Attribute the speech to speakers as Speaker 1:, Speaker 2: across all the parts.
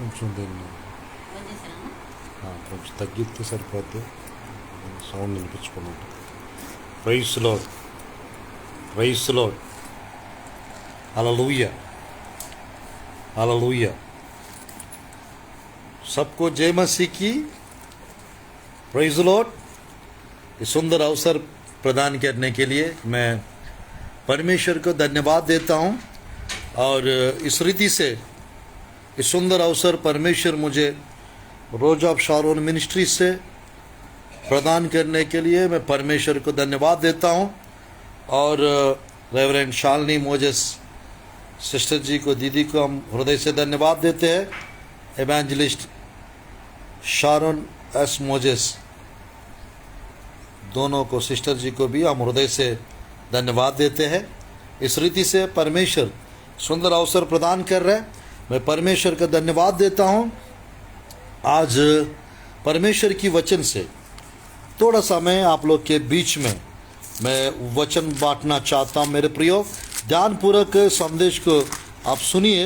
Speaker 1: కొంచెం దీన్ని కొంచెం తగ్గిస్తే సరిపోద్ది. సౌండ్ వినిపించుకున్నట్టు. Praise lord, praise lord, hallelujah, hallelujah. सबको जय मसीह की। Praise the lord. इस सुंदर अवसर प्रदान करने के लिए मैं परमेश्वर को धन्यवाद देता हूं, और इस रीति से इस सुंदर अवसर परमेश्वर मुझे रोज ऑफ शारोन मिनिस्ट्री से प्रदान करने के लिए मैं परमेश्वर को धन्यवाद देता हूं। और रेवरेंड शालिनी मोजेस सिस्टर जी को, दीदी को हम हृदय से धन्यवाद देते हैं। एवेंजलिस्ट शारोन एस मोजेस, दोनों को, सिस्टर जी को भी हम हृदय से धन्यवाद देते हैं। इस रीति से परमेश्वर सुंदर अवसर प्रदान कर रहे हैं, मैं परमेश्वर का धन्यवाद देता हूं। आज परमेश्वर की वचन से थोड़ा सा मैं आप लोग के बीच में मैं वचन बांटना चाहता हूं। मेरे प्रियो, ध्यानपूर्वक संदेश को आप सुनिए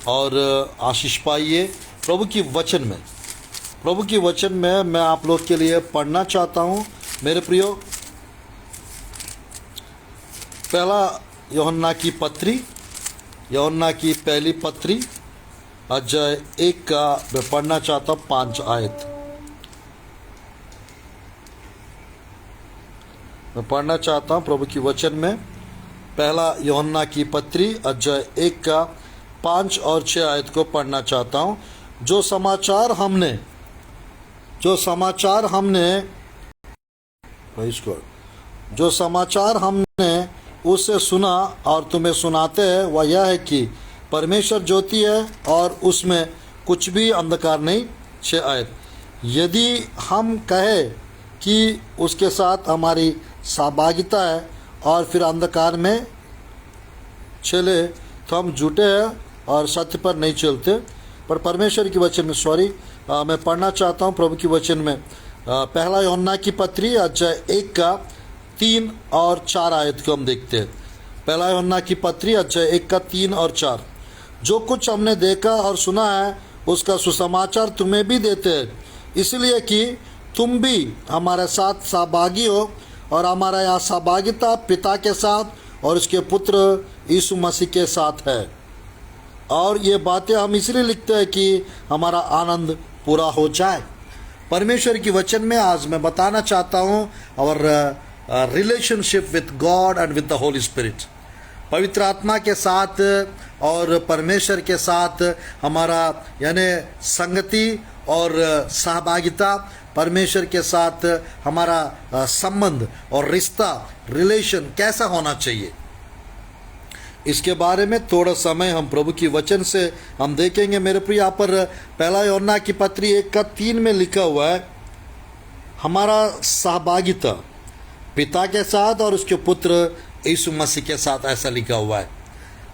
Speaker 1: और आशीष पाइए। प्रभु की वचन में, प्रभु की वचन में मैं आप लोग के लिए पढ़ना चाहता हूं। मेरे प्रियो, पहला यूहन्ना की पत्री, यूहन्ना की पहली पत्री अध्याय 1 का मैं पढ़ना चाहता हूं 5 आयत। मैं पढ़ना चाहता हूं प्रभु की वचन में पहला यूहन्ना की पत्री अध्याय 1 का 5 और 6 आयत को पढ़ना चाहता हूं। जो समाचार हमने उससे सुना और तुम्हें सुनाते हैं, वह यह है कि परमेश्वर ज्योति है और उसमें कुछ भी अंधकार नहीं। 6 आयत। यदि हम कहें कि उसके साथ हमारी सहभागिता है और फिर अंधकार में चले तो हम झूठे हैं और सत्य पर नहीं चलते। पर परमेश्वर की वचन में मैं पढ़ना चाहता हूँ प्रभु की वचन में पहला यूहन्ना की पत्री अध्याय 1 का 3 और 4 आयत को हम देखते हैं। पहला यूहन्ना की पत्री अध्याय 1 का 3 और 4। जो कुछ हमने देखा और सुना है उसका सुसमाचार तुम्हें भी देते हैं, इसलिए कि तुम भी हमारे साथ सहभागी हो, और हमारा यह सहभागिता पिता के साथ और उसके पुत्र यीशु मसीह के साथ है। और ये बातें हम इसलिए लिखते हैं कि हमारा आनंद पूरा हो जाए। परमेश्वर की वचन में आज मैं बताना चाहता हूँ और relationship with God and with the Holi spirit, पवित्र आत्मा के साथ और परमेश्वर के साथ हमारा यानी संगति और सहभागिता, परमेश्वर के साथ हमारा संबंध और रिश्ता, रिलेशन कैसा होना चाहिए, इसके बारे में थोड़ा समय हम प्रभु की वचन से हम देखेंगे। मेरे प्रिय, यहाँ पर पहला यूहन्ना की पत्री 1 का 3 में लिखा हुआ है, हमारा सहभागिता पिता के साथ और उसके पुत्र यीशु मसीह के साथ, ऐसा लिखा हुआ है।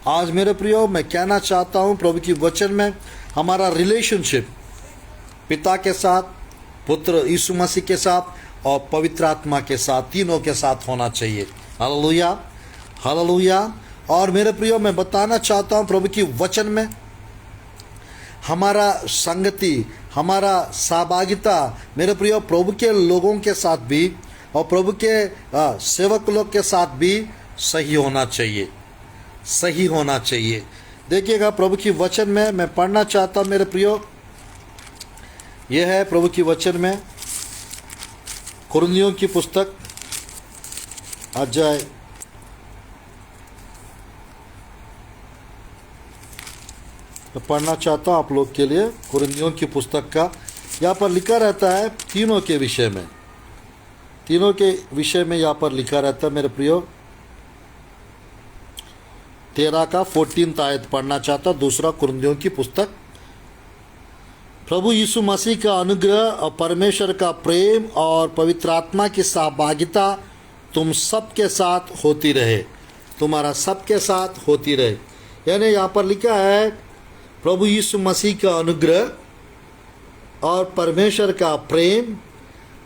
Speaker 1: आज मेरे प्रियो, मैं कहना चाहता हूँ प्रभु की वचन में हमारा रिलेशनशिप पिता के साथ, पुत्र यीशु मसीह के साथ और पवित्र आत्मा के साथ, तीनों के साथ होना चाहिए। Hallelujah, hallelujah. और मेरे प्रियो, मैं बताना चाहता हूँ प्रभु की वचन में हमारा संगति, हमारा सहभागिता, मेरे प्रियो, प्रभु के लोगों के साथ भी और प्रभु के सेवक लोग के साथ भी सही होना चाहिए, सही होना चाहिए। देखिएगा प्रभु की वचन में मैं पढ़ना चाहता हूँ मेरे प्रियो, यह है प्रभु की वचन में कुरिन्थियों की पुस्तक अध्याय मैं पढ़ना चाहता हूँ आप लोग के लिए। कुरिन्थियों की पुस्तक का यहाँ पर लिखा रहता है तीनों के विषय में, तीनों के विषय में यहाँ पर लिखा रहता है मेरे प्रियो। 13 का 14 आयत पढ़ना चाहता हूँ, दूसरा कुरिन्थियों की पुस्तक। प्रभु यीशु मसीह का अनुग्रह और परमेश्वर का प्रेम और पवित्र आत्मा की सहभागिता तुम सबके साथ होती रहे, तुम्हारा सबके साथ होती रहे। यानी यहाँ पर लिखा है प्रभु यीशु मसीह का अनुग्रह और परमेश्वर का प्रेम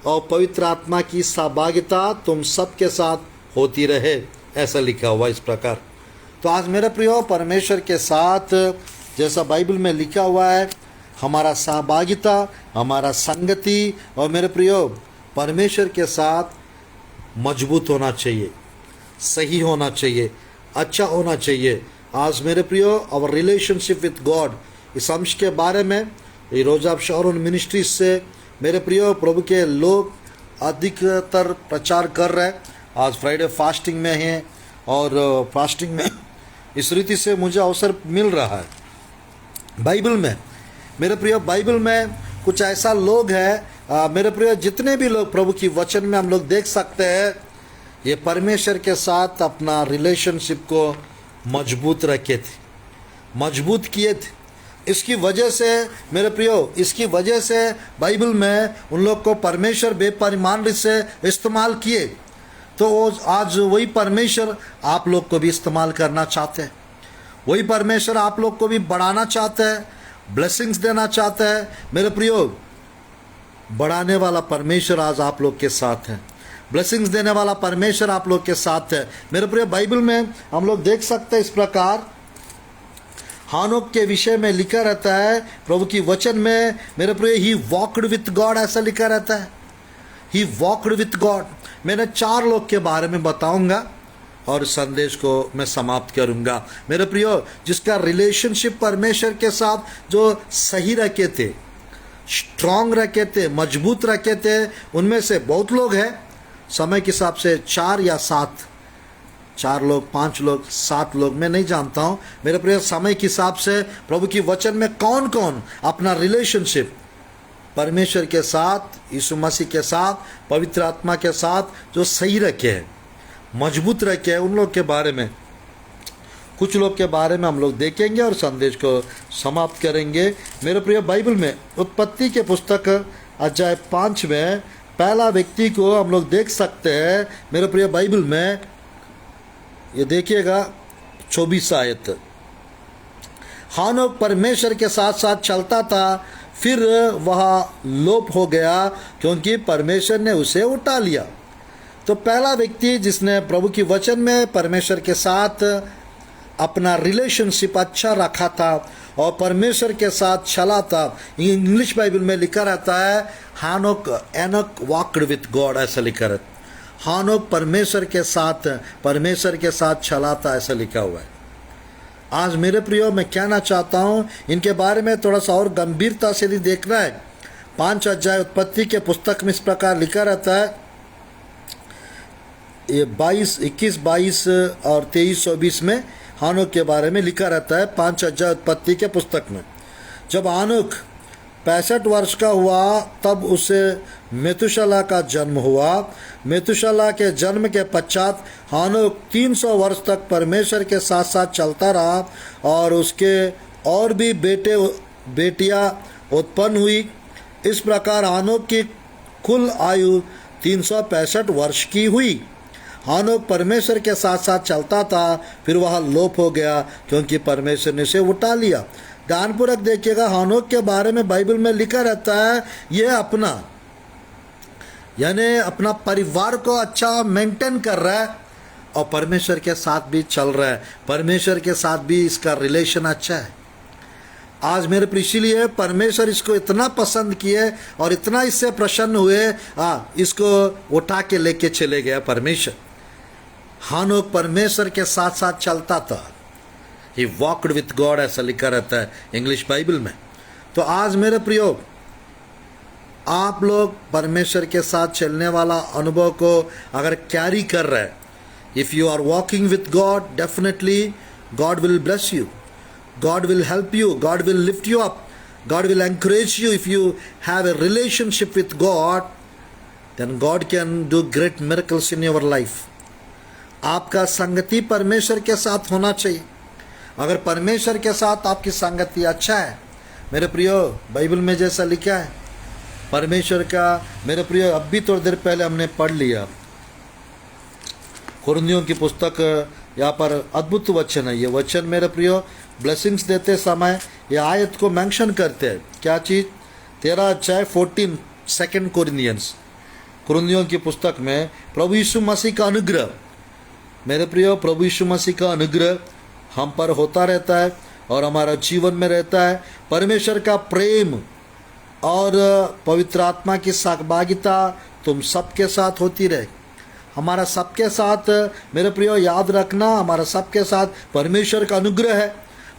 Speaker 1: और पवित्र आत्मा की सहभागिता तुम सबके साथ होती रहे, ऐसा लिखा हुआ इस प्रकार। तो आज मेरे प्रियो, परमेश्वर के साथ जैसा बाइबल में लिखा हुआ है हमारा सहभागिता, हमारा संगति और मेरे प्रियो परमेश्वर के साथ मजबूत होना चाहिए, सही होना चाहिए, अच्छा होना चाहिए। आज मेरे प्रियो आवर रिलेशनशिप विथ गॉड, इस अंश के बारे में ये रोज़ ऑफ शारोन मिनिस्ट्रीज से मेरे प्रियो प्रभु के लोग अधिकतर प्रचार कर रहे हैं। आज फ्राइडे फास्टिंग में हैं और फास्टिंग में इस रीति से मुझे अवसर मिल रहा है। बाइबल में मेरे प्रियो, बाइबल में कुछ ऐसा लोग है मेरे प्रियो, जितने भी लोग प्रभु की वचन में हम लोग देख सकते हैं, ये परमेश्वर के साथ अपना रिलेशनशिप को मजबूत रखे थे, मजबूत किए थे। इसकी वजह से मेरे प्रियो, इसकी वजह से बाइबल में उन लोग को परमेश्वर बेपरिमाण से इस्तेमाल किए। तो आज वही परमेश्वर आप लोग को भी इस्तेमाल करना चाहते हैं, वही परमेश्वर आप लोग को भी बढ़ाना चाहते हैं, ब्लेसिंग्स देना चाहते हैं। मेरे प्रियो, बढ़ाने वाला परमेश्वर आज आप लोग के साथ है, ब्लेसिंग्स देने वाला परमेश्वर आप लोग के साथ है। मेरे प्रियो, बाइबल में हम लोग देख सकते हैं इस प्रकार हानोक के विषय में लिखा रहता है प्रभु की वचन में। मेरे प्रियो, ही वॉकड विथ गॉड ऐसा लिखा रहता है, ही वॉकड विथ गॉड। मैंने 4 लोग के बारे में बताऊंगा और संदेश को मैं समाप्त करूंगा। मेरे प्रियो, जिसका रिलेशनशिप परमेश्वर के साथ जो सही रखे थे, स्ट्रांग रखे थे, मजबूत रखे थे, उनमें से बहुत लोग हैं। समय के हिसाब से 4 या 7, 4 लोग, 5 लोग, 7 लोग, मैं नहीं जानता हूँ। मेरे प्रिय, समय के हिसाब से प्रभु की वचन में कौन कौन अपना रिलेशनशिप परमेश्वर के साथ, यीशु मसीह के साथ, पवित्र आत्मा के साथ जो सही रखे हैं, मजबूत रखे हैं, उन लोग के बारे में, कुछ लोग के बारे में हम लोग देखेंगे और संदेश को समाप्त करेंगे। मेरे प्रिय, बाइबल में उत्पत्ति के पुस्तक अध्याय 5 में पहला व्यक्ति को हम लोग देख सकते हैं। मेरे प्रिय, बाइबल में ये देखिएगा 24 आयत। हानोक परमेश्वर के साथ साथ चलता था, फिर वह लोप हो गया क्योंकि परमेश्वर ने उसे उठा लिया। तो पहला व्यक्ति जिसने प्रभु की वचन में परमेश्वर के साथ अपना रिलेशनशिप अच्छा रखा था और परमेश्वर के साथ चला था, इंग्लिश बाइबल में लिखा रहता है हानोक, एनोक वॉकड विथ गॉड ऐसा लिखा रहता है। हानोक परमेश्वर के साथ चला था ऐसा लिखा हुआ है। आज मेरे प्रियो, मैं कहना चाहता हूँ इनके बारे में थोड़ा सा और गंभीरता से यदि देखना है। 5 अध्याय उत्पत्ति के पुस्तक में इस प्रकार लिखा रहता है, ये 21, 22 और 23, 24 में हानोक के बारे में लिखा रहता है। 5 अध्याय उत्पत्ति के पुस्तक में, जब हानोक 65 वर्ष का हुआ तब उसे मेतुशला का जन्म हुआ। मेतुशला के जन्म के पश्चात हानोक 300 वर्ष तक परमेश्वर के साथ साथ चलता रहा और उसके और भी बेटियां उत्पन्न हुई। इस प्रकार हानोक की कुल आयु 365 वर्ष की हुई। हानोक परमेश्वर के साथ साथ चलता था, फिर वह लोप हो गया क्योंकि परमेश्वर ने उसे उठा लिया। ध्यानपूर्वक देखिएगा, हानोक के बारे में बाइबल में लिखा रहता है यह अपना परिवार को अच्छा मेंटेन कर रहा है और परमेश्वर के साथ भी चल रहा है, परमेश्वर के साथ भी इसका रिलेशन अच्छा है। आज मेरे प्रिय, इसीलिए परमेश्वर इसको इतना पसंद किए और इतना इससे प्रसन्न हुए, इसको उठा के लेके चले गया परमेश्वर। हानोक परमेश्वर के साथ साथ चलता था, ही वॉकड विथ गॉड ऐसा लिखा रहता है इंग्लिश बाइबल में। तो आज मेरे प्रियो, आप लोग परमेश्वर के साथ चलने वाला अनुभव को अगर कैरी कर रहे हैं, if you are walking with God, definitely God will bless you, God will help you, God will lift you up, God will encourage you. If you have a relationship with God, then God can do great miracles in your life. आपका संगति परमेश्वर के साथ होना चाहिए। अगर परमेश्वर के साथ आपकी संगति अच्छा है, मेरे प्रियो, बाइबल में जैसा लिखा है परमेश्वर का, मेरे प्रियो, अब भी थोड़ी देर पहले हमने पढ़ लिया कुरिन्थियों की पुस्तक, यहाँ पर अद्भुत वचन है। ये वचन मेरे प्रियो ब्लेसिंग्स देते समय ये आयत को मेंशन करते हैं। क्या चीज़? 13 अध्याय 14 2 कुरिन्थियों की पुस्तक में प्रभु यीशु मसीह का अनुग्रह, मेरे प्रियो, प्रभु यीशु मसीह का अनुग्रह हम पर होता रहता है और हमारा जीवन में रहता है। परमेश्वर का प्रेम और पवित्र आत्मा की सहभागिता तुम सबके साथ होती रहे। हमारा सबके साथ मेरे प्रियो याद रखना, हमारा सबके साथ परमेश्वर का अनुग्रह है,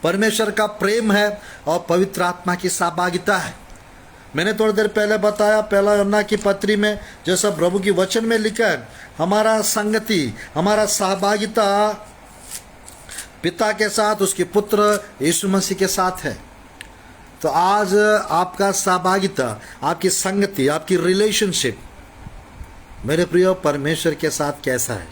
Speaker 1: परमेश्वर का प्रेम है और पवित्र आत्मा की सहभागिता है। मैंने थोड़ी देर पहले बताया पहला यूहन्ना की पत्री में जैसा प्रभु की वचन में लिखा है, हमारा संगति, हमारा सहभागिता पिता के साथ, उसके पुत्र यीशु मसीह के साथ है। तो आज आपका सहभागिता, आपकी संगति, आपकी रिलेशनशिप मेरे प्रियो परमेश्वर के साथ कैसा है?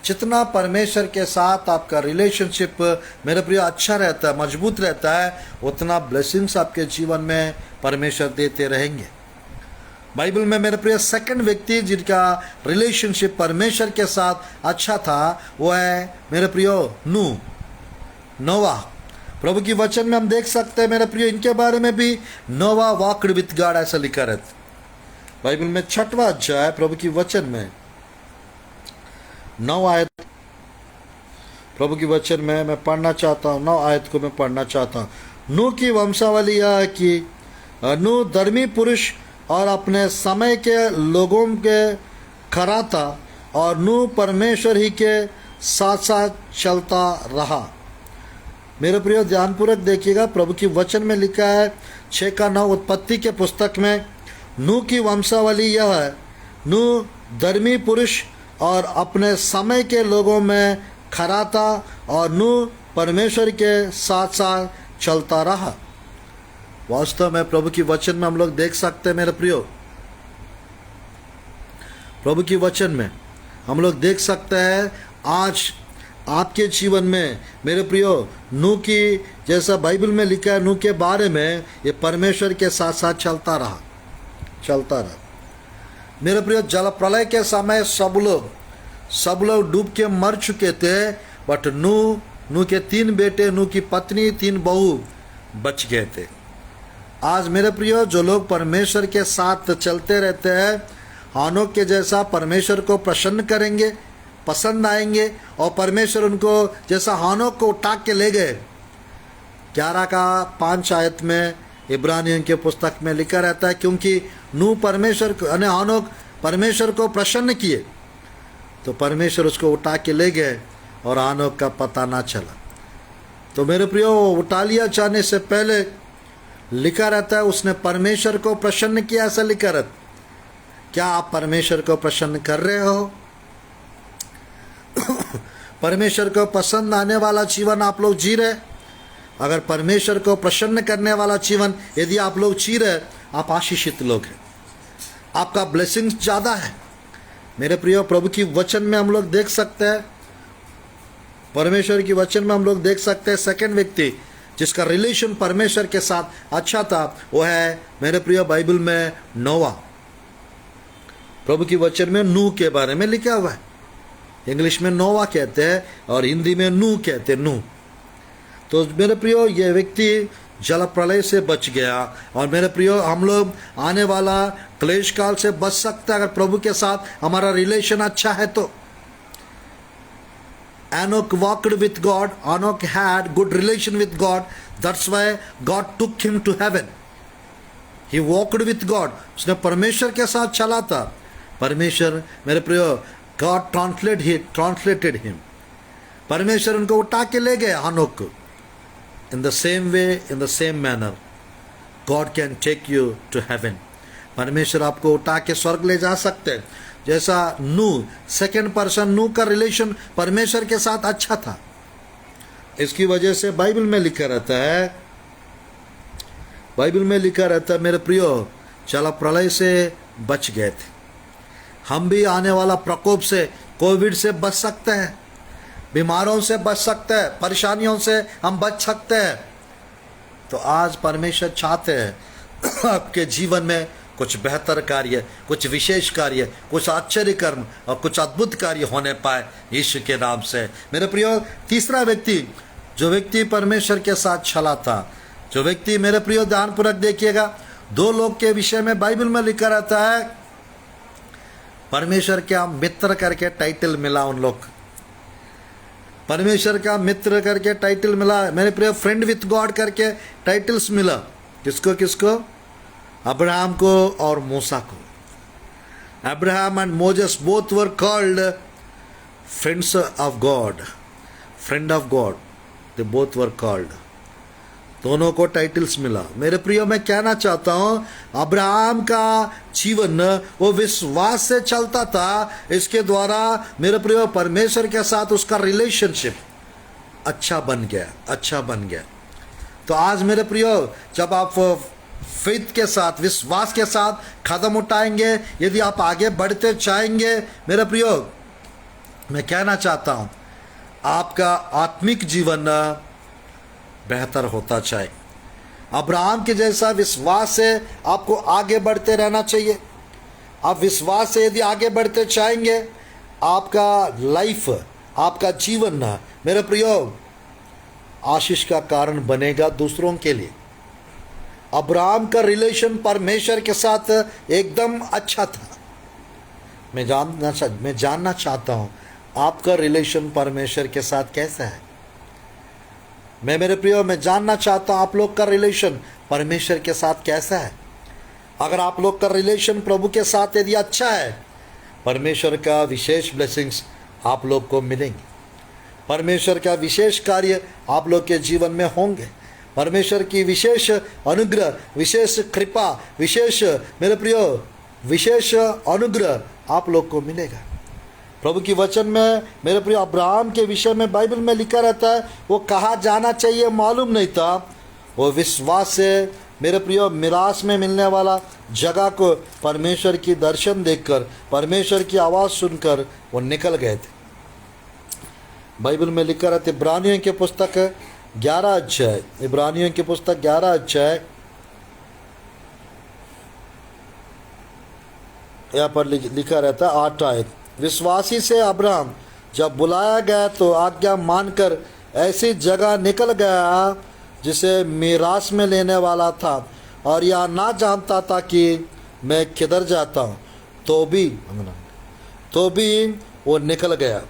Speaker 1: जितना परमेश्वर के साथ आपका रिलेशनशिप मेरे प्रियो अच्छा रहता है, मजबूत रहता है, उतना ब्लेसिंग्स आपके जीवन में परमेश्वर देते रहेंगे। बाइबल में मेरे प्रिय सेकंड व्यक्ति जिनका रिलेशनशिप परमेश्वर के साथ अच्छा था वो है मेरे प्रियो नोवा। प्रभु की वचन में हम देख सकते हैं मेरे प्रियो इनके बारे में भी, नोवा वॉक्ड विथ गॉड ऐसा लिखा रहता बाइबल में 6वां अध्याय प्रभु की वचन में 9 आयत प्रभु की वचन में मैं पढ़ना चाहता हूँ। 9 आयत को मैं पढ़ना चाहता हूँ। नूह की वंशावली यह है कि नूह धर्मी पुरुष और अपने समय के लोगों के खरा था और नूह परमेश्वर ही के साथ साथ चलता रहा। मेरे प्रियो ध्यानपूर्वक देखिएगा, प्रभु की वचन में लिखा है 6:9 उत्पत्ति के पुस्तक में, नूह की वंशावली यह है, नूह धर्मी पुरुष और अपने समय के लोगों में खरा था और नूह परमेश्वर के साथ साथ चलता रहा। वास्तव में प्रभु की वचन में हम लोग देख सकते हैं मेरे प्रियो, प्रभु की वचन में हम लोग देख सकते हैं आज आपके जीवन में मेरे प्रियो नूह की जैसा बाइबल में लिखा है, नूह के बारे में ये परमेश्वर के साथ साथ चलता रहा। मेरे प्रियो जल प्रलय के समय सब लोग डूब के मर चुके थे, बट नूह के 3 बेटे, नूह की पत्नी, 3 बहू बच गए थे। आज मेरे प्रियो जो लोग परमेश्वर के साथ चलते रहते हैं, हानोक के जैसा परमेश्वर को प्रसन्न करेंगे, पसंद आएंगे और परमेश्वर उनको जैसा हानोक को उठा के ले गए। 11:5 आयत में इब्रानियों के पुस्तक में लिखा रहता है, क्योंकि नूह परमेश्वर को यानी हानोक परमेश्वर को प्रसन्न किए तो परमेश्वर उसको उठा के ले गए और हानोक का पता ना चला। तो मेरे प्रियो उठा लिया जाने से पहले लिखा रहता है उसने परमेश्वर को प्रसन्न किया, ऐसा लिखा रहता। क्या आप परमेश्वर को प्रसन्न कर रहे हो? परमेश्वर को पसंद आने वाला जीवन आप लोग जी रहे? अगर परमेश्वर को प्रसन्न करने वाला जीवन यदि आप लोग जी रहे, आप आशीषित लोग हैं, आपका ब्लेसिंग ज़्यादा है। मेरे प्रियो प्रभु की वचन में हम लोग देख सकते हैं, परमेश्वर की वचन में हम लोग देख सकते हैं सेकंड व्यक्ति जिसका रिलेशन परमेश्वर के साथ अच्छा था वो है मेरे प्रियो बाइबल में नोवा। प्रभु की वचन में नूह के बारे में लिखा हुआ है। इंग्लिश में नोवा कहते हैं और हिंदी में नूह कहते हैं, नूह। तो मेरे प्रियो ये व्यक्ति जल प्रलय से बच गया और मेरे प्रियो हम लोग आने वाला क्लेश काल से बच सकते हैं अगर प्रभु के साथ हमारा रिलेशन अच्छा है तो। Enoch walked with God. Enoch had good relation with God. That's why God took him to heaven. He walked with God. उसने परमेश्वर के साथ चला था। परमेश्वर मेरे प्रियो God translated him. परमेश्वर उनको उठा के ले गए हानोक को। In the same way, in the same manner, God can take you to heaven. परमेश्वर आपको उठा के स्वर्ग ले जा सकते हैं। जैसा नूह सेकंड पर्सन, नूह का रिलेशन परमेश्वर के साथ अच्छा था, इसकी वजह से बाइबल में लिखा रहता है, बाइबल में लिखा रहता है मेरे प्रियो जल प्रलय से बच गए थे। हम भी आने वाला प्रकोप से, कोविड से बच सकते हैं, बीमारों से बच सकते हैं, परेशानियों से हम बच सकते हैं। तो आज परमेश्वर चाहते हैं आपके जीवन में कुछ बेहतर कार्य, कुछ विशेष कार्य, कुछ आश्चर्य कर्म और कुछ अद्भुत कार्य होने पाए यीशु के नाम से। मेरे प्रियो तीसरा व्यक्ति, जो व्यक्ति परमेश्वर के साथ चला था, जो व्यक्ति मेरे प्रियो ध्यानपूर्वक देखिएगा, 2 लोग के विषय में बाइबल में लिखा रहता है परमेश्वर के मित्र करके टाइटल मिला उन लोग। परमेश्वर का मित्र करके टाइटल मिला। मेरे प्रिय फ्रेंड विथ गॉड करके टाइटल्स मिला। किसको किसको? अब्राहम को और मूसा को। Abraham and Moses both were called friends of God, friend of God, they both were called. दोनों को टाइटल्स मिला। मेरे प्रियो, मैं कहना चाहता हूं, अब्राहम का जीवन वो विश्वास से चलता था। इसके द्वारा मेरे प्रियो परमेश्वर के साथ उसका रिलेशनशिप अच्छा बन गया, अच्छा बन गया। तो आज मेरे प्रियो, जब आप फेथ के साथ, विश्वास के साथ कदम उठाएंगे, यदि आप आगे बढ़ते चाहेंगे, मेरे प्रियो मैं कहना चाहता हूं, आपका आत्मिक जीवन बेहतर होता चाहे। अब्राहम के जैसा विश्वास से आपको आगे बढ़ते रहना चाहिए। आप विश्वास से यदि आगे बढ़ते चाहेंगे, आपका लाइफ, आपका जीवन मेरे प्रियो आशीष का कारण बनेगा दूसरों के लिए। अब्राहम का रिलेशन परमेश्वर के साथ एकदम अच्छा था। मैं जानना चाहता हूं, आपका रिलेशन परमेश्वर के साथ कैसा है? मेरे प्रियो, मैं जानना चाहता हूं आप लोग का रिलेशन परमेश्वर के साथ कैसा है। अगर आप लोग का रिलेशन प्रभु के साथ यदि अच्छा है, परमेश्वर का विशेष ब्लेसिंग्स आप लोग को मिलेंगे। परमेश्वर का विशेष कार्य आप लोग के जीवन में होंगे। परमेश्वर की विशेष अनुग्रह, विशेष कृपा, विशेष मेरे प्रियो विशेष अनुग्रह आप लोग को मिलेगा। प्रभु की वचन में मेरे प्रिय अब्राहम के विषय में बाइबल में लिखा रहता है, वो कहाँ जाना चाहिए मालूम नहीं था। वो विश्वास से मेरे प्रिय मिरास में मिलने वाला जगह को परमेश्वर की दर्शन देखकर, परमेश्वर की आवाज़ सुनकर वो निकल गए थे। बाइबल में लिखा रहता है, इब्रानियों की पुस्तक 11 अध्याय, इब्रानियों की पुस्तक 11 अध्याय, यहाँ पर लिखा रहता है 8 आयत। विश्वासी से अब्राहम जब बुलाया गया तो आज्ञा मानकर ऐसी जगह निकल गया जिसे मीरास में लेने वाला था, और यह ना जानता था कि मैं किधर जाता हूँ, तो भी वो निकल गया।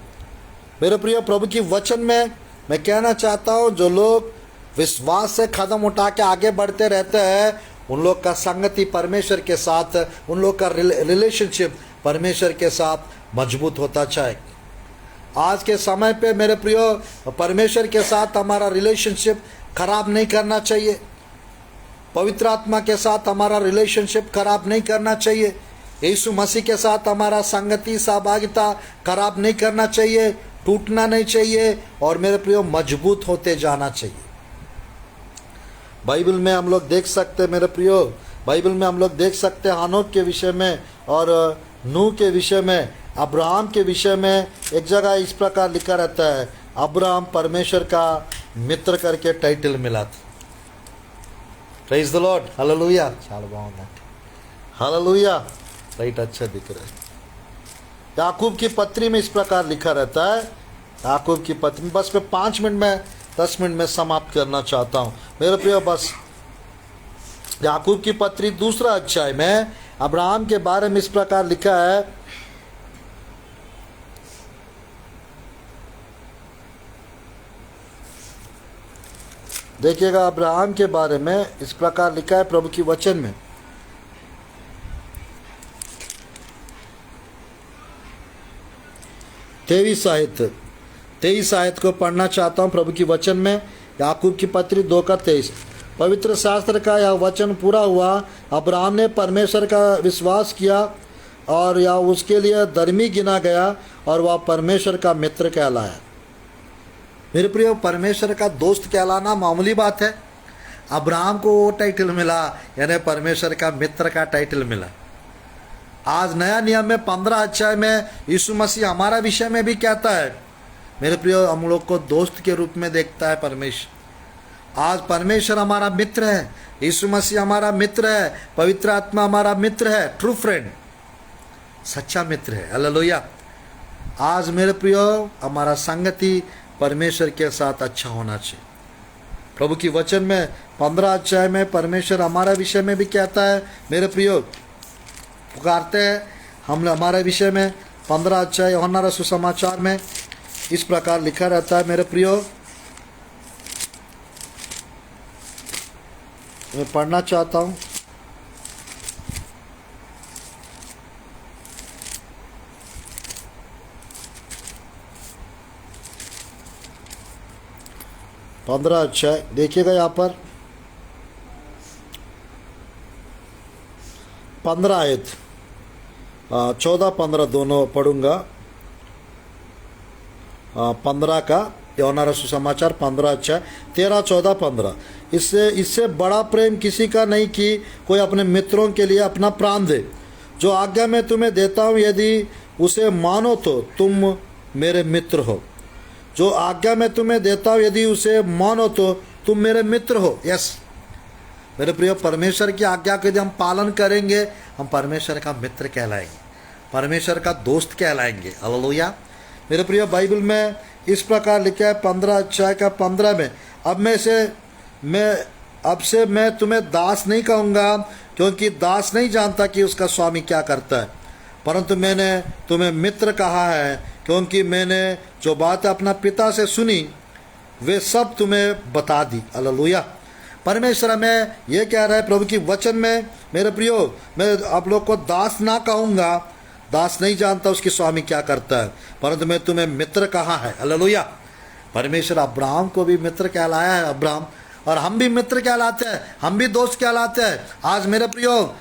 Speaker 1: मेरे प्रिय, प्रभु की वचन में मैं कहना चाहता हूँ, जो लोग विश्वास से कदम उठा के आगे बढ़ते रहते हैं, उन लोग का संगति परमेश्वर के साथ, उन लोग का रिलेशनशिप परमेश्वर के साथ मजबूत होता चाहे। आज के समय पे मेरे प्रियो, परमेश्वर के साथ हमारा रिलेशनशिप खराब नहीं करना चाहिए। पवित्र आत्मा के साथ हमारा रिलेशनशिप खराब नहीं करना चाहिए। यीशु मसीह के साथ हमारा संगति, सहभागिता खराब नहीं करना चाहिए, टूटना नहीं चाहिए, और मेरे प्रियो मजबूत होते जाना चाहिए। बाइबल में हम लोग देख सकते हैं मेरे प्रियो, बाइबल में हम लोग देख सकते हैं हानोक के विषय में और नूह के विषय में, अब्राहम के विषय में एक जगह इस प्रकार लिखा रहता है, अब्राहम परमेश्वर का मित्र करके टाइटल मिला था। Praise the Lord, hallelujah, hallelujah. Right, अच्छा दिख रहा है। याकूब की पत्री में इस प्रकार लिखा रहता है, याकूब की पत्री, बस मैं 5 मिनट में 10 मिनट में समाप्त करना चाहता हूँ मेरे प्रिय। बस याकूब की पत्री 2 अध्याय में अब्राहम के बारे में इस प्रकार लिखा है, देखिएगा अब्राहम के बारे में इस प्रकार लिखा है प्रभु की वचन में। तेईस आयत को पढ़ना चाहता हूँ प्रभु की वचन में। याकूब की पत्री 2:23। पवित्र शास्त्र का यह वचन पूरा हुआ, अब्राहम ने परमेश्वर का विश्वास किया और यह उसके लिए धर्मी गिना गया और वह परमेश्वर का मित्र कहलाया। मेरे प्रिय, परमेश्वर का दोस्त कहलाना मामूली बात है। अब्राहम को वो टाइटल मिला, यानी परमेश्वर का मित्र का टाइटल मिला। आज नया नियम में 15 अध्याय में यीशु मसीह हमारा विषय में भी कहता है, मेरे प्रिय, हम लोग को दोस्त के रूप में देखता है परमेश्वर। आज परमेश्वर हमारा मित्र है, यीशु मसीह हमारा मित्र है, पवित्र आत्मा हमारा मित्र है, ट्रू फ्रेंड, सच्चा मित्र है। हालेलुया। आज मेरे प्रियो, हमारा संगति परमेश्वर के साथ अच्छा होना चाहिए। प्रभु की वचन में 15 अध्याय में परमेश्वर हमारा विषय में भी कहता है, मेरे प्रियो, पुकारते हैं हम हमारे विषय में। 15 अध्याय यूहन्ना सुसमाचार में इस प्रकार लिखा रहता है मेरे प्रियो, मैं पढ़ना चाहता हूँ। पंद्रह अध्याय देखिएगा यहाँ पर 15 आयत 14-15 दोनों पढ़ूंगा। 15 का यूहन्ना सुसमाचार 15 अध्याय 13, 14, 15। इससे बड़ा प्रेम किसी का नहीं कि कोई अपने मित्रों के लिए अपना प्राण दे। जो आज्ञा मैं तुम्हें देता हूँ यदि उसे मानो तो तुम मेरे मित्र हो। जो आज्ञा मैं तुम्हें देता हूँ यदि उसे मानो तो तुम मेरे मित्र हो। यस मेरे प्रिय, परमेश्वर की आज्ञा को यदि हम पालन करेंगे हम परमेश्वर का मित्र कहलाएंगे, परमेश्वर का दोस्त कहलाएंगे। हालेलुया। मेरे प्रिय, बाइबल में इस प्रकार लिखा है 15 अध्याय का 15 में, अब से मैं तुम्हें दास नहीं कहूँगा, क्योंकि दास नहीं जानता कि उसका स्वामी क्या करता है, परंतु मैंने तुम्हें मित्र कहा है, क्योंकि मैंने जो बात अपना पिता से सुनी वे सब तुम्हें बता दी। हालेलुया। परमेश्वर हमें यह कह रहा है प्रभु की वचन में, मेरे प्रियो, मैं आप लोग को दास ना कहूँगा, दास नहीं जानता उसकी स्वामी क्या करता है, परंतु मैं तुम्हें मित्र कहा है। हालेलुया। परमेश्वर अब्राहम को भी मित्र कहलाया है, अब्राहम, और हम भी मित्र कहलाते हैं, हम भी दोस्त कहलाते हैं। आज मेरे प्रियो,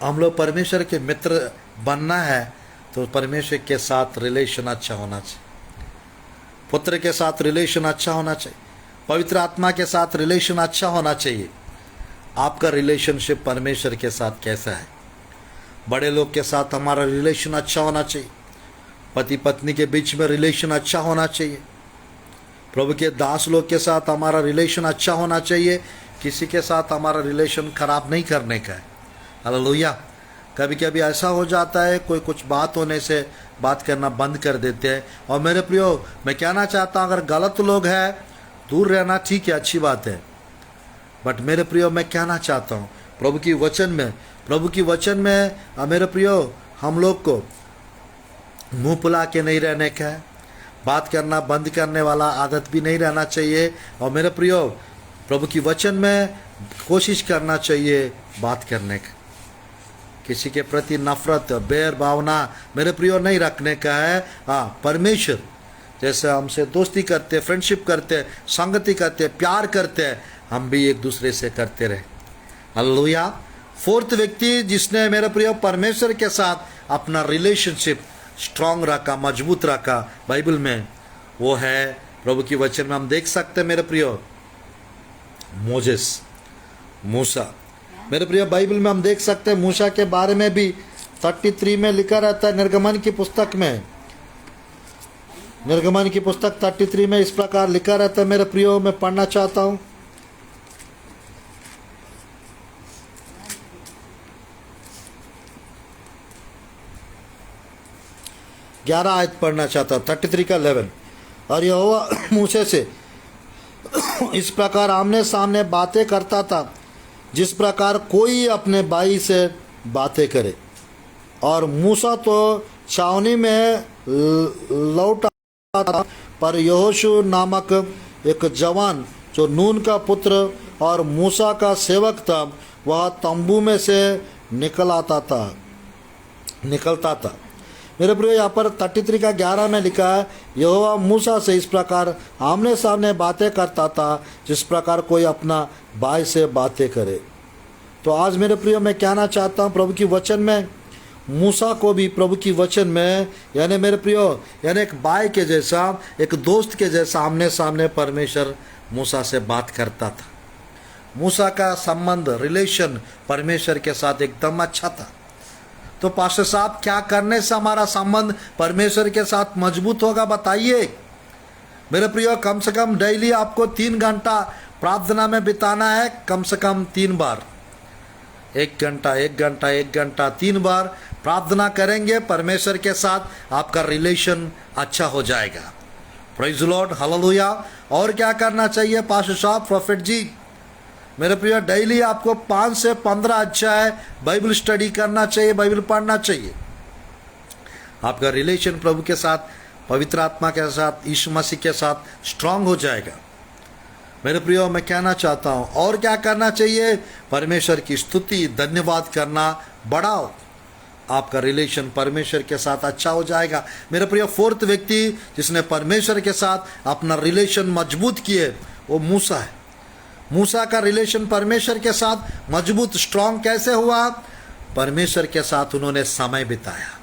Speaker 1: हम लोग परमेश्वर के मित्र बनना है तो परमेश्वर के साथ रिलेशन अच्छा होना चाहिए, पुत्र के साथ रिलेशन अच्छा होना चाहिए, पवित्र आत्मा के साथ रिलेशन अच्छा होना चाहिए। आपका रिलेशनशिप परमेश्वर के साथ कैसा है? बड़े लोग के साथ हमारा रिलेशन अच्छा होना चाहिए, पति पत्नी के बीच में रिलेशन अच्छा होना चाहिए, प्रभु के दास लोग के साथ हमारा रिलेशन अच्छा होना चाहिए, किसी के साथ हमारा रिलेशन खराब नहीं करने का है। हालेलुया। कभी कभी ऐसा हो जाता है, कोई कुछ बात होने से बात करना बंद कर देते हैं। और मेरे प्रियो, मैं कहना चाहता हूँ, अगर गलत लोग हैं दूर रहना ठीक है, अच्छी बात है, बट मेरे प्रियो मैं कहना चाहता हूँ प्रभु की वचन में मेरे प्रियो, हम लोग को मुंह फुला के नहीं रहने का है, बात करना बंद करने वाला आदत भी नहीं रहना चाहिए। और मेरे प्रियो, प्रभु की वचन में कोशिश करना चाहिए बात करने का, किसी के प्रति नफरत बैर भावना मेरे प्रियो नहीं रखने का है। हाँ, परमेश्वर जैसे हमसे दोस्ती करते, फ्रेंडशिप करते, संगति करते, प्यार करते, हम भी एक दूसरे से करते रहे। हालेलुया। फोर्थ व्यक्ति जिसने मेरे प्रियो परमेश्वर के साथ अपना रिलेशनशिप स्ट्रांग रखा, मजबूत रखा बाइबल में, वो है, प्रभु की वचन में हम देख सकते हैं मेरे प्रियो, मोजेस, मूसा। मेरे प्रिय, बाइबल में हम देख सकते हैं मूसा के बारे में भी 33 में लिखा रहता है। निर्गमन की पुस्तक में, निर्गमन की पुस्तक 33 में इस प्रकार लिखा रहता है मेरे प्रियो, मैं पढ़ना चाहता हूँ। ग्यारह आयत पढ़ना चाहता हूँ, 33 का 11। और यहोवा मूसा से इस प्रकार आमने सामने बातें करता था जिस प्रकार कोई अपने भाई से बातें करे। और मूसा तो छावनी में लौटा था, पर यहोशू नामक एक जवान जो नून का पुत्र और मूसा का सेवक था, वह तंबू में से निकलता था। मेरे प्रिय, यहाँ पर 33 का 11 में लिखा है, यहोवा मूसा से इस प्रकार आमने सामने बातें करता था जिस प्रकार कोई अपना भाई से बातें करे। तो आज मेरे प्रिय, मैं कहना चाहता हूँ प्रभु की वचन में, मूसा को भी प्रभु की वचन में, यानी मेरे प्रियो, यानी एक भाई के जैसा, एक दोस्त के जैसा आमने सामने परमेश्वर मूसा से बात करता था। मूसा का संबंध, रिलेशन परमेश्वर के साथ एकदम अच्छा था। तो पास्टर साहब, क्या करने से हमारा संबंध परमेश्वर के साथ मजबूत होगा, बताइए। मेरे प्रियो, कम से कम डेली आपको 3 घंटा प्रार्थना में बिताना है, कम से कम 3 बार, 1 घंटा 3 बार प्रार्थना करेंगे परमेश्वर के साथ, आपका रिलेशन अच्छा हो जाएगा। Praise Lord, hallelujah. और क्या करना चाहिए पास्टर साहब, प्रॉफिट जी? मेरे प्रिय, डेली आपको 5 से 15 अध्याय बाइबल स्टडी करना चाहिए, बाइबल पढ़ना चाहिए। आपका रिलेशन प्रभु के साथ पवित्र आत्मा के साथ, यीशु मसीह के साथ स्ट्रांग हो जाएगा। मेरे प्रियो, मैं कहना चाहता हूँ और क्या करना चाहिए? परमेश्वर की स्तुति, धन्यवाद करना बढ़ाओ। आपका रिलेशन परमेश्वर के साथ अच्छा हो जाएगा। मेरे प्रियो, फोर्थ व्यक्ति जिसने परमेश्वर के साथ अपना रिलेशन मजबूत किए वो मूसा है। मूसा का रिलेशन परमेश्वर के साथ मजबूत, स्ट्रांग कैसे हुआ? परमेश्वर के साथ उन्होंने समय बिताया।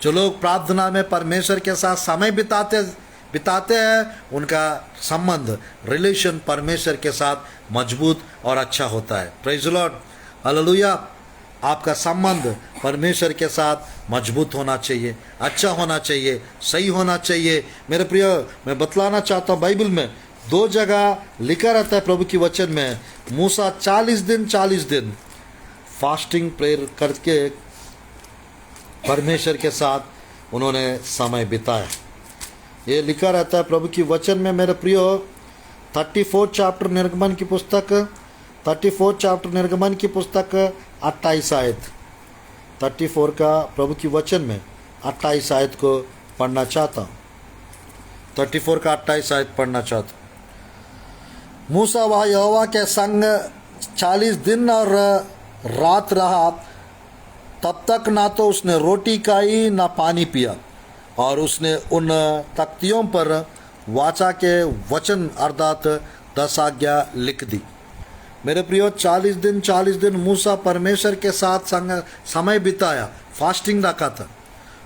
Speaker 1: जो लोग प्रार्थना में परमेश्वर के साथ समय बिताते हैं, उनका संबंध, रिलेशन परमेश्वर के साथ मजबूत और अच्छा होता है। Praise the Lord, hallelujah. आपका संबंध परमेश्वर के साथ मजबूत होना चाहिए, अच्छा होना चाहिए, सही होना चाहिए। मेरे प्रिय, मैं बतलाना चाहता हूँ, बाइबल में 2 जगह लिखा रहता है प्रभु की वचन में, मूसा 40 दिन फास्टिंग प्रेयर करके परमेश्वर के साथ उन्होंने समय बिताया। ये लिखा रहता है प्रभु की वचन में। मेरे प्रियो, 34 चैप्टर निर्गमन की पुस्तक, 34 चैप्टर निर्गमन की पुस्तक 28 आयत, 34 का प्रभु की वचन में 28 आयत को पढ़ना चाहता हूँ। 34 का 28 आयत पढ़ना चाहता हूँ। मूसा वह यहोवा के संग 40 दिन और रात रहा, तब तक ना तो उसने रोटी खाई ना पानी पिया, और उसने उन तख्तियों पर वाचा के वचन अर्थात 10 आज्ञा लिख दी। मेरे प्रियो, 40 दिन मूसा परमेश्वर के साथ समय बिताया, फास्टिंग रखा था।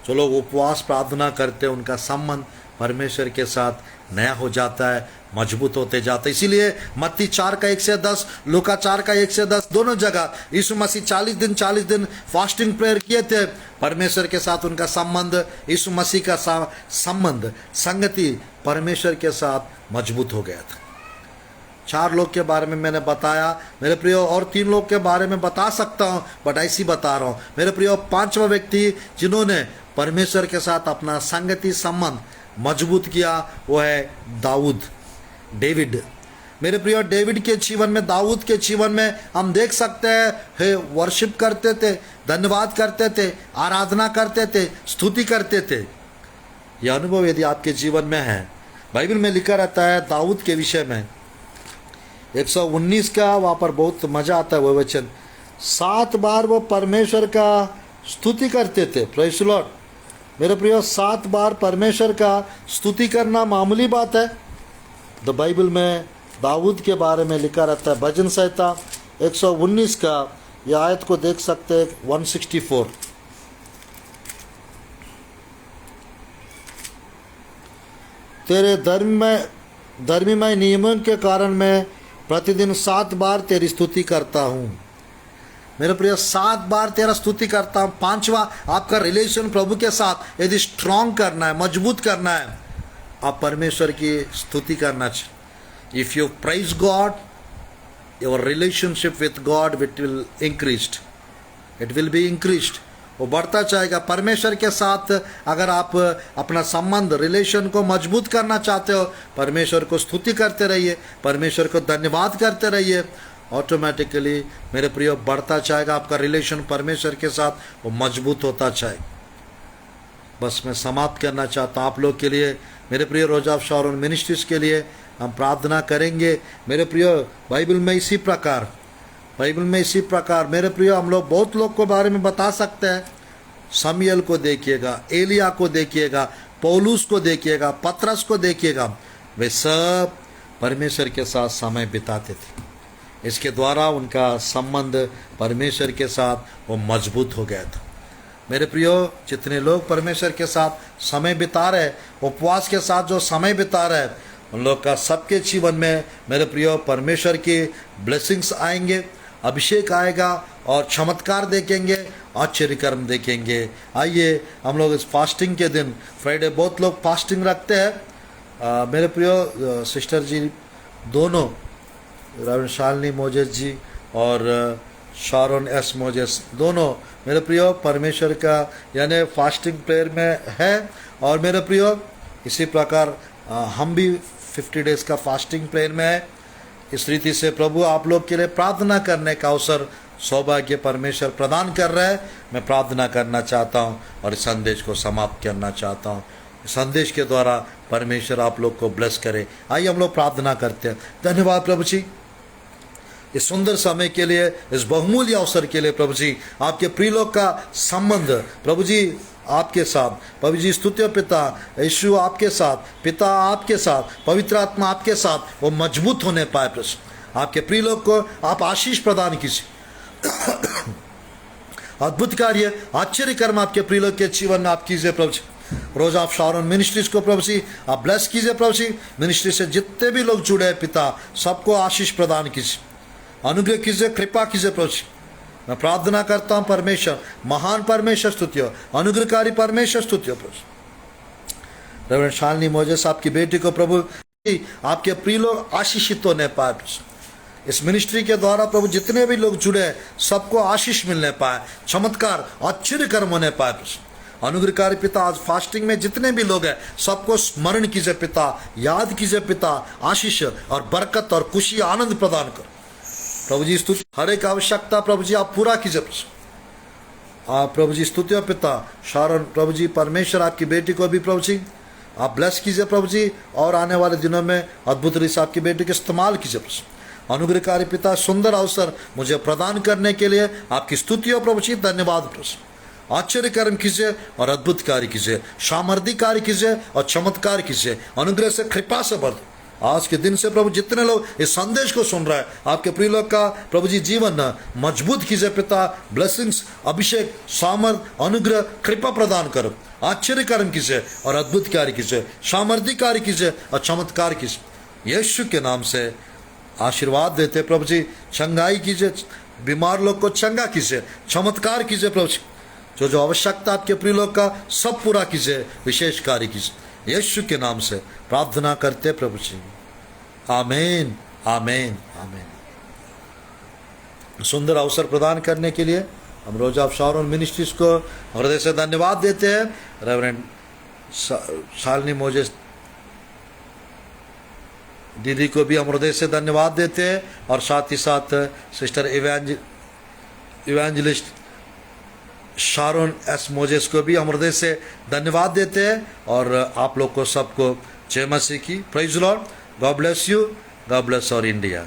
Speaker 1: जो लोग उपवास प्रार्थना करते हैं, उनका संबंध परमेश्वर के साथ नया हो जाता है, मजबूत होते जाते। इसीलिए मत्ती 4 का 1 से 10, लूका 4 का 1 से 10, दोनों जगह यीशु मसीह 40 दिन फास्टिंग प्रेयर किए थे। परमेश्वर के साथ उनका संबंध, यीशु मसीह का संबंध, संगति परमेश्वर के साथ मजबूत हो गया था। 4 लोग के बारे में मैंने बताया मेरे प्रियो, और 3 लोग के बारे में बता सकता हूँ, बट ऐसी बता रहा हूँ मेरे प्रियो। 5वां व्यक्ति जिन्होंने परमेश्वर के साथ अपना संगति संबंध मजबूत किया, वो है दाऊद, डेविड। मेरे प्रियो, डेविड के जीवन में, दाऊद के जीवन में हम देख सकते हैं, वर्शिप करते थे, धन्यवाद करते थे, आराधना करते थे, स्तुति करते थे। यह अनुभव यदि आपके जीवन में है, बाइबल में लिखा रहता है दाऊद के विषय में 119 का, वहाँ पर बहुत मजा आता है वो वचन। 7 बार वो परमेश्वर का स्तुति करते थे। Praise the Lord. मेरे प्रियो, 7 बार परमेश्वर का स्तुति करना मामूली बात है। द बाइबल में दाऊद के बारे में लिखा रहता है, भजन संहिता 119 का यह आयत को देख सकते हैं, 164। तेरे धर्मीमय नियमों के कारण मैं प्रतिदिन 7 बार तेरी स्तुति करता हूँ। मेरे प्रिय, 7 बार तेरा स्तुति करता हूँ। 5वां, आपका रिलेशन प्रभु के साथ यदि स्ट्रांग करना है, मजबूत करना है, आप परमेश्वर की स्तुति करना चाहिए। If you praise God, your relationship with God it will increased, it will be increased, वो बढ़ता जाएगा। परमेश्वर के साथ अगर आप अपना संबंध, रिलेशन को मजबूत करना चाहते हो, परमेश्वर को स्तुति करते रहिए, परमेश्वर को धन्यवाद करते रहिए, ऑटोमेटिकली मेरे प्रियो बढ़ता जाएगा आपका रिलेशन परमेश्वर के साथ, वो मजबूत होता जाएगा। बस मैं समाप्त करना चाहता हूँ आप लोग के लिए। मेरे प्रिय रोजा ऑफ शारोन मिनिस्ट्रीज के लिए हम प्रार्थना करेंगे। मेरे प्रियो, बाइबल में इसी प्रकार मेरे प्रियो हम लोग बहुत लोग के बारे में बता सकते हैं। शमूएल को देखिएगा, एलिया को देखिएगा, पौलुस को देखिएगा, पतरस को देखिएगा, वे सब परमेश्वर के साथ समय बिताते थे। इसके द्वारा उनका संबंध परमेश्वर के साथ वो मजबूत हो गया था। मेरे प्रियो, जितने लोग परमेश्वर के साथ समय बिता रहे, उपवास के साथ जो समय बिता रहे, उन लोग का सबके जीवन में मेरे प्रियो परमेश्वर की ब्लेसिंग्स आएंगे, अभिषेक आएगा और चमत्कार देखेंगे, आश्चर्य कर्म देखेंगे। आइए हम लोग इस फास्टिंग के दिन, फ्राइडे बहुत लोग फास्टिंग रखते हैं। मेरे प्रियो सिस्टर जी दोनों, रेवरेंड शालिनी मोजेस जी और शारोन एस मोजेस, दोनों मेरे प्रियो परमेश्वर का यानी फास्टिंग प्रेयर में है। और मेरे प्रियो इसी प्रकार हम भी 50 डेज का फास्टिंग प्रेयर में है। इस रीति से प्रभु आप लोग के लिए प्रार्थना करने का अवसर, सौभाग्य परमेश्वर प्रदान कर रहा है। मैं प्रार्थना करना चाहता हूँ और इस संदेश को समाप्त करना चाहता हूँ। संदेश के द्वारा परमेश्वर आप लोग को ब्लेस करे। आइए हम लोग प्रार्थना करते हैं। धन्यवाद प्रभु जी इस सुंदर समय के लिए, इस बहुमूल्य अवसर के लिए प्रभु जी। आपके प्रिय लोग का संबंध प्रभु जी आपके साथ, प्रभु जी स्तुत्य पिता यीशु आपके साथ, पिता आपके साथ, पवित्र आत्मा आपके साथ वो मजबूत होने पाए। प्रभु आपके प्रिय लोग को आप आशीष प्रदान कीजिए, अद्भुत कार्य आश्चर्य कर्म आपके प्रिय लोग के जीवन में आप कीजिए प्रभु जी। रोज आप शारोन मिनिस्ट्रीज को प्रभु जी आप ब्लेस कीजिए प्रभु जी। मिनिस्ट्री से जितने भी लोग जुड़े हैं पिता, सबको आशीष प्रदान कीजिए, अनुग्रह कीजिए, कृपा कीजिए प्रभु जी। मैं प्रार्थना करता हूँ परमेश्वर, महान परमेश्वर स्तुति हो, अनुग्रहकारी परमेश्वर स्तुति हो प्रभु। रेवरेंड शालिनी मोजेस आपकी बेटी को प्रभु आपके प्रिय लोग आशीषित होने पाए। इस मिनिस्ट्री के द्वारा प्रभु जितने भी लोग जुड़े सबको आशीष मिलने पाए, चमत्कार आश्चर्य कर्म होने पाए। अनुग्रहकारी पिता आज फास्टिंग में जितने भी लोग हैं सबको स्मरण कीजिए पिता, याद कीजिए पिता, आशीष और बरकत और खुशी आनंद प्रदान करो प्रभु जी। स्तुति हर एक आवश्यकता प्रभु जी आप पूरा कीजिए आप प्रभु जी। स्तुति पिता शारोन प्रभु जी परमेश्वर आपकी बेटी को भी प्रभु जी आप ब्लेस कीजिए प्रभु जी, और आने वाले दिनों में अद्भुत रीति से आपकी बेटी के इस्तेमाल कीजिए प्रभु। अनुग्रहकारी पिता सुंदर अवसर मुझे प्रदान करने के लिए आपकी स्तुति हो प्रभु जी। धन्यवाद प्रभु। आश्चर्य कर्म कीजिए और अद्भुत कार्य कीजिए, सामर्थ्य कार्य कीजिए और चमत्कार कीजिए, अनुग्रह से कृपा से भर दो। आज के दिन से प्रभु जितने लोग इस संदेश को सुन रहे हैं आपके प्रिय लोग का प्रभु जी जीवन मजबूत कीजिए पिता। ब्लेसिंग्स, अभिषेक, सामर्थ, अनुग्रह, कृपा प्रदान करो, आश्चर्य कर्म कीजिए और अद्भुत कार्य कीजिए, सामर्थ्य कार्य कीजिए और चमत्कार कीजिए। यीशु के नाम से आशीर्वाद देते प्रभु जी। चंगाई कीजिए, बीमार लोग को चंगा कीजिए, चमत्कार कीजिए प्रभु जी। जो जो आवश्यकता आपके प्रिय लोग का सब पूरा कीजिए, विशेष कार्य कीजिए। यीशु के नाम से प्रार्थना करते प्रभु जी, आमीन आमीन आमीन। सुंदर अवसर प्रदान करने के लिए हम रोज ऑफ शारोन मिनिस्ट्रीज को हृदय से धन्यवाद देते हैं। रेवरेंड शालिनी मोजेस दीदी को भी हम हृदय से धन्यवाद देते हैं, और साथ ही साथ sister evangelist Sharon S Moses को भी हम हृदय से धन्यवाद देते हैं। और आप लोग को सबको जय मसीह की। Praise Lord. God bless you, God bless our India.